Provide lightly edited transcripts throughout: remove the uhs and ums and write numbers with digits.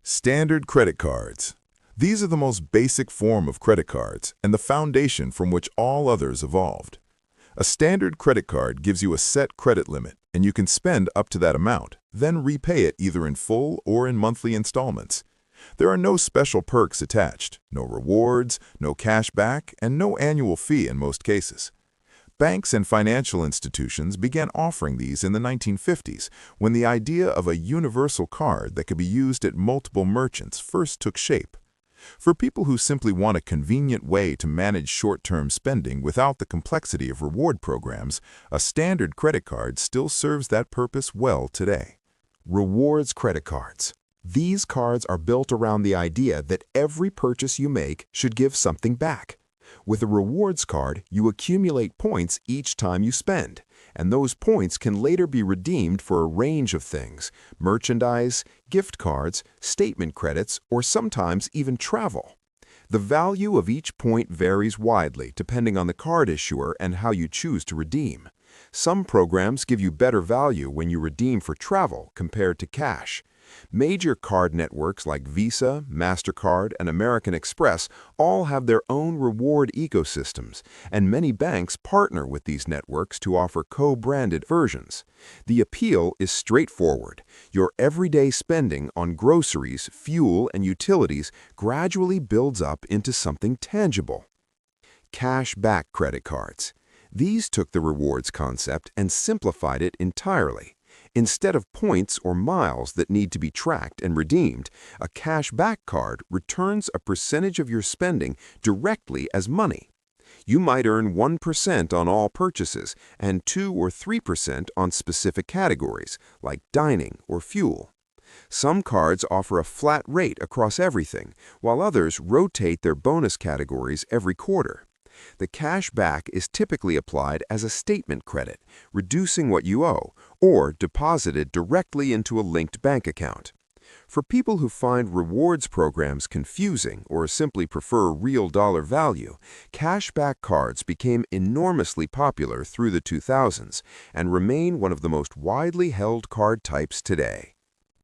Standard credit cards. These are the most basic form of credit cards and the foundation from which all others evolved. A standard credit card gives you a set credit limit, and you can spend up to that amount, then repay it either in full or in monthly installments. There are no special perks attached, no rewards, no cash back, and no annual fee in most cases. Banks and financial institutions began offering these in the 1950s when the idea of a universal card that could be used at multiple merchants first took shape. For people who simply want a convenient way to manage short-term spending without the complexity of reward programs, a standard credit card still serves that purpose well today. Rewards credit cards. These cards are built around the idea that every purchase you make should give something back. With a rewards card, you accumulate points each time you spend, and those points can later be redeemed for a range of things: merchandise, gift cards, statement credits, or sometimes even travel. The value of each point varies widely depending on the card issuer and how you choose to redeem. Some programs give you better value when you redeem for travel compared to cash. Major card networks like Visa, MasterCard, and American Express all have their own reward ecosystems, and many banks partner with these networks to offer co-branded versions. The appeal is straightforward. Your everyday spending on groceries, fuel, and utilities gradually builds up into something tangible. Cash-back credit cards. These took the rewards concept and simplified it entirely. Instead of points or miles that need to be tracked and redeemed, a cash-back card returns a percentage of your spending directly as money. You might earn 1% on all purchases and 2 or 3% on specific categories, like dining or fuel. Some cards offer a flat rate across everything, while others rotate their bonus categories every quarter. The cash back is typically applied as a statement credit, reducing what you owe, or deposited directly into a linked bank account. For people who find rewards programs confusing or simply prefer real dollar value, cashback cards became enormously popular through the 2000s and remain one of the most widely held card types today.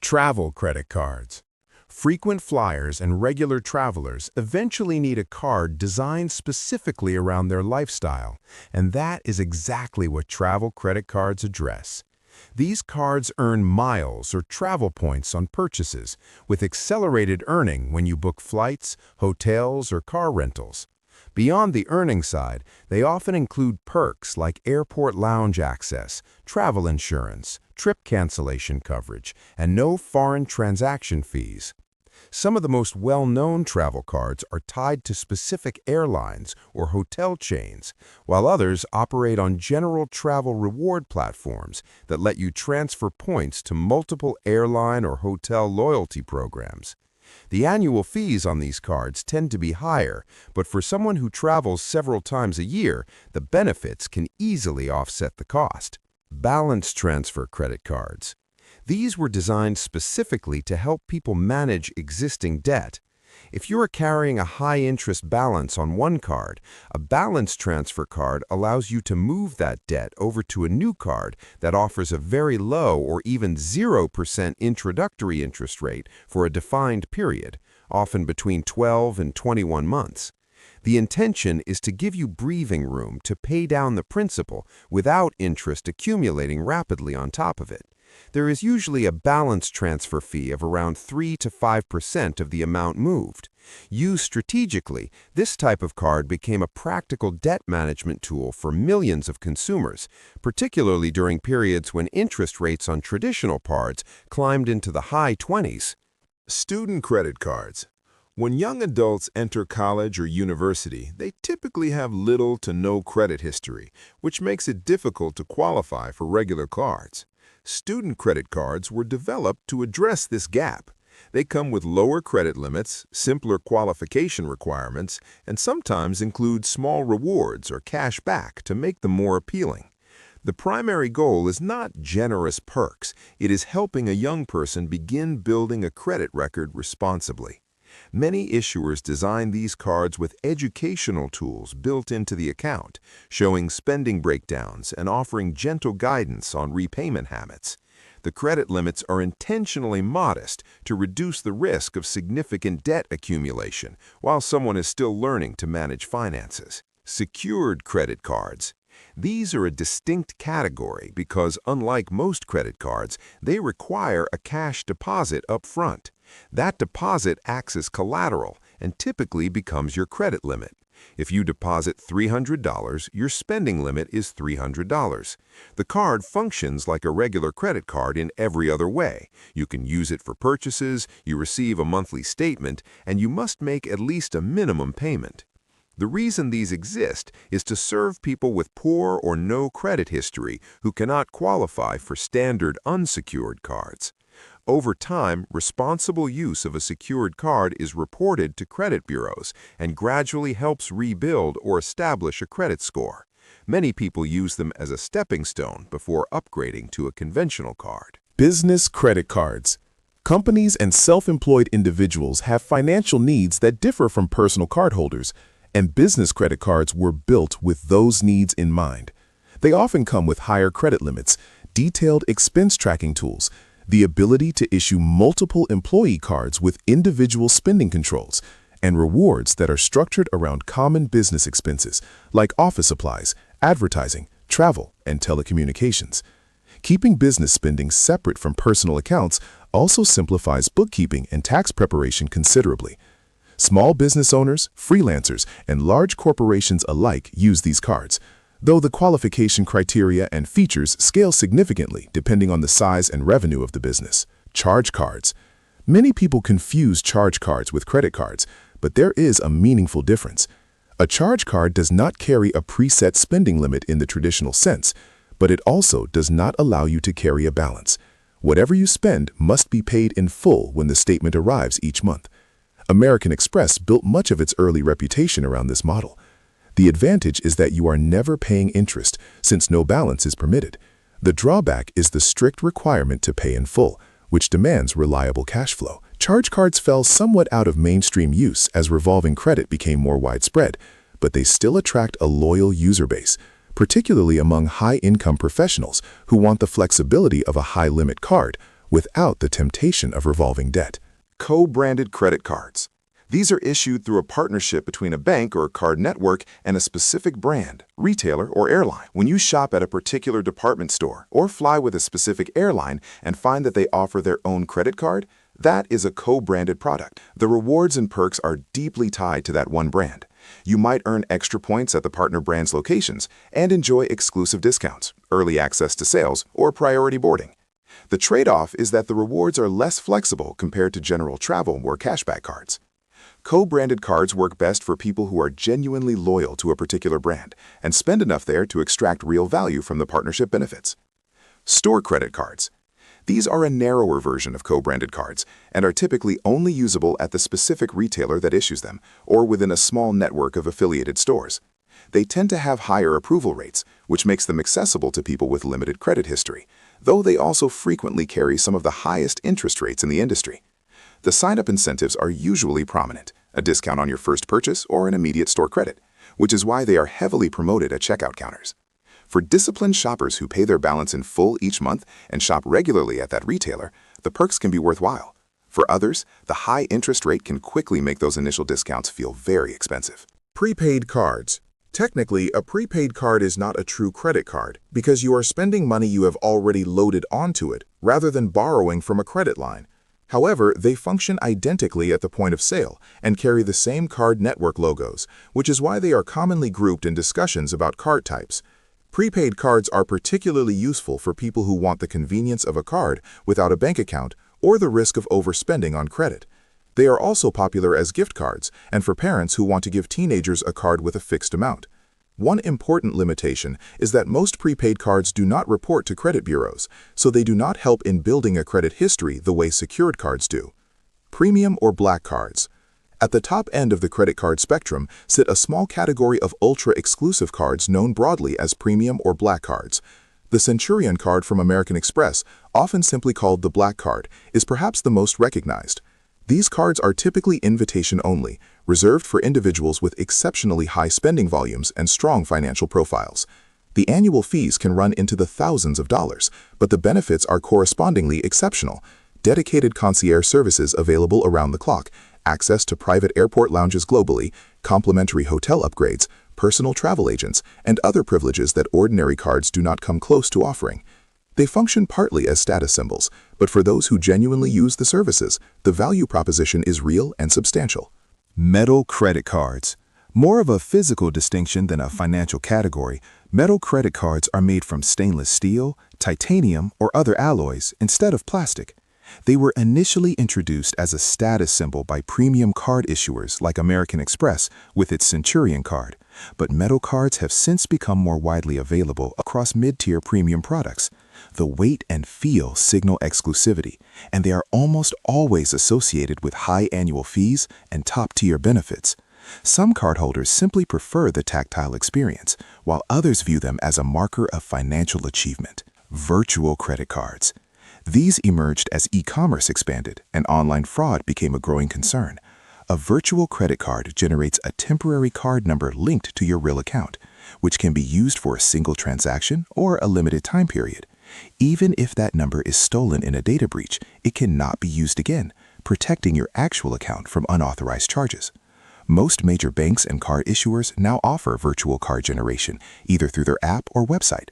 Travel credit cards. Frequent flyers and regular travelers eventually need a card designed specifically around their lifestyle, and that is exactly what travel credit cards address. These cards earn miles or travel points on purchases, with accelerated earning when you book flights, hotels, or car rentals. Beyond the earning side, they often include perks like airport lounge access, travel insurance, trip cancellation coverage, and no foreign transaction fees. Some of the most well-known travel cards are tied to specific airlines or hotel chains, while others operate on general travel reward platforms that let you transfer points to multiple airline or hotel loyalty programs. The annual fees on these cards tend to be higher, but for someone who travels several times a year, the benefits can easily offset the cost. Balance transfer credit cards. These were designed specifically to help people manage existing debt. If you are carrying a high-interest balance on one card, a balance transfer card allows you to move that debt over to a new card that offers a very low or even 0% introductory interest rate for a defined period, often between 12 and 21 months. The intention is to give you breathing room to pay down the principal without interest accumulating rapidly on top of it. There is usually a balance transfer fee of around 3 to 5% of the amount moved. Used strategically, this type of card became a practical debt management tool for millions of consumers, particularly during periods when interest rates on traditional cards climbed into the high 20s. Student credit cards. When young adults enter college or university, they typically have little to no credit history, which makes it difficult to qualify for regular cards. Student credit cards were developed to address this gap. They come with lower credit limits, simpler qualification requirements, and sometimes include small rewards or cash back to make them more appealing. The primary goal is not generous perks. It is helping a young person begin building a credit record responsibly. Many issuers design these cards with educational tools built into the account, showing spending breakdowns and offering gentle guidance on repayment habits. The credit limits are intentionally modest to reduce the risk of significant debt accumulation while someone is still learning to manage finances. Secured credit cards. These are a distinct category because, unlike most credit cards, they require a cash deposit up front. That deposit acts as collateral and typically becomes your credit limit. If you deposit $300, your spending limit is $300. The card functions like a regular credit card in every other way. You can use it for purchases, you receive a monthly statement, and you must make at least a minimum payment. The reason these exist is to serve people with poor or no credit history who cannot qualify for standard unsecured cards. Over time, responsible use of a secured card is reported to credit bureaus and gradually helps rebuild or establish a credit score. Many people use them as a stepping stone before upgrading to a conventional card. Business credit cards. Companies and self-employed individuals have financial needs that differ from personal cardholders, and business credit cards were built with those needs in mind. They often come with higher credit limits, detailed expense tracking tools, the ability to issue multiple employee cards with individual spending controls, and rewards that are structured around common business expenses like office supplies, advertising, travel, and telecommunications. Keeping business spending separate from personal accounts also simplifies bookkeeping and tax preparation considerably. Small business owners, freelancers, and large corporations alike use these cards, though the qualification criteria and features scale significantly depending on the size and revenue of the business. Charge cards. Many people confuse charge cards with credit cards, but there is a meaningful difference. A charge card does not carry a preset spending limit in the traditional sense, but it also does not allow you to carry a balance. Whatever you spend must be paid in full when the statement arrives each month. American Express built much of its early reputation around this model. The advantage is that you are never paying interest, since no balance is permitted. The drawback is the strict requirement to pay in full, which demands reliable cash flow. Charge cards fell somewhat out of mainstream use as revolving credit became more widespread, but they still attract a loyal user base, particularly among high-income professionals who want the flexibility of a high-limit card without the temptation of revolving debt. Co-branded credit cards. These are issued through a partnership between a bank or a card network and a specific brand, retailer, or airline. When you shop at a particular department store or fly with a specific airline and find that they offer their own credit card, that is a co-branded product. The rewards and perks are deeply tied to that one brand. You might earn extra points at the partner brand's locations and enjoy exclusive discounts, early access to sales, or priority boarding. The trade-off is that the rewards are less flexible compared to general travel or cashback cards. Co-branded cards work best for people who are genuinely loyal to a particular brand and spend enough there to extract real value from the partnership benefits. Store credit cards. These are a narrower version of co-branded cards and are typically only usable at the specific retailer that issues them or within a small network of affiliated stores. They tend to have higher approval rates, which makes them accessible to people with limited credit history, though they also frequently carry some of the highest interest rates in the industry. The sign-up incentives are usually prominent, a discount on your first purchase or an immediate store credit, which is why they are heavily promoted at checkout counters. For disciplined shoppers who pay their balance in full each month and shop regularly at that retailer, the perks can be worthwhile. For others, the high interest rate can quickly make those initial discounts feel very expensive. Prepaid cards. Technically, a prepaid card is not a true credit card because you are spending money you have already loaded onto it rather than borrowing from a credit line. However, they function identically at the point of sale and carry the same card network logos, which is why they are commonly grouped in discussions about card types. Prepaid cards are particularly useful for people who want the convenience of a card without a bank account or the risk of overspending on credit. They are also popular as gift cards and for parents who want to give teenagers a card with a fixed amount. One important limitation is that most prepaid cards do not report to credit bureaus, so they do not help in building a credit history the way secured cards do. Premium or black cards. At the top end of the credit card spectrum sit a small category of ultra-exclusive cards known broadly as premium or black cards. The Centurion card from American Express, often simply called the Black Card, is perhaps the most recognized. These cards are typically invitation-only, reserved for individuals with exceptionally high spending volumes and strong financial profiles. The annual fees can run into the thousands of dollars, but the benefits are correspondingly exceptional. Dedicated concierge services available around the clock, access to private airport lounges globally, complimentary hotel upgrades, personal travel agents, and other privileges that ordinary cards do not come close to offering. They function partly as status symbols, but for those who genuinely use the services, the value proposition is real and substantial. Metal credit cards. More of a physical distinction than a financial category, metal credit cards are made from stainless steel, titanium, or other alloys instead of plastic. They were initially introduced as a status symbol by premium card issuers like American Express with its Centurion card, but metal cards have since become more widely available across mid-tier premium products. The weight and feel signal exclusivity, and they are almost always associated with high annual fees and top-tier benefits. Some cardholders simply prefer the tactile experience, while others view them as a marker of financial achievement. Virtual credit cards. These emerged as e-commerce expanded and online fraud became a growing concern. A virtual credit card generates a temporary card number linked to your real account, which can be used for a single transaction or a limited time period. Even if that number is stolen in a data breach, it cannot be used again, protecting your actual account from unauthorized charges. Most major banks and card issuers now offer virtual card generation, either through their app or website.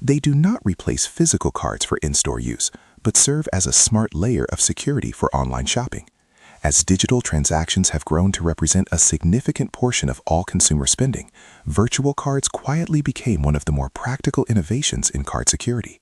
They do not replace physical cards for in-store use, but serve as a smart layer of security for online shopping. As digital transactions have grown to represent a significant portion of all consumer spending, virtual cards quietly became one of the more practical innovations in card security.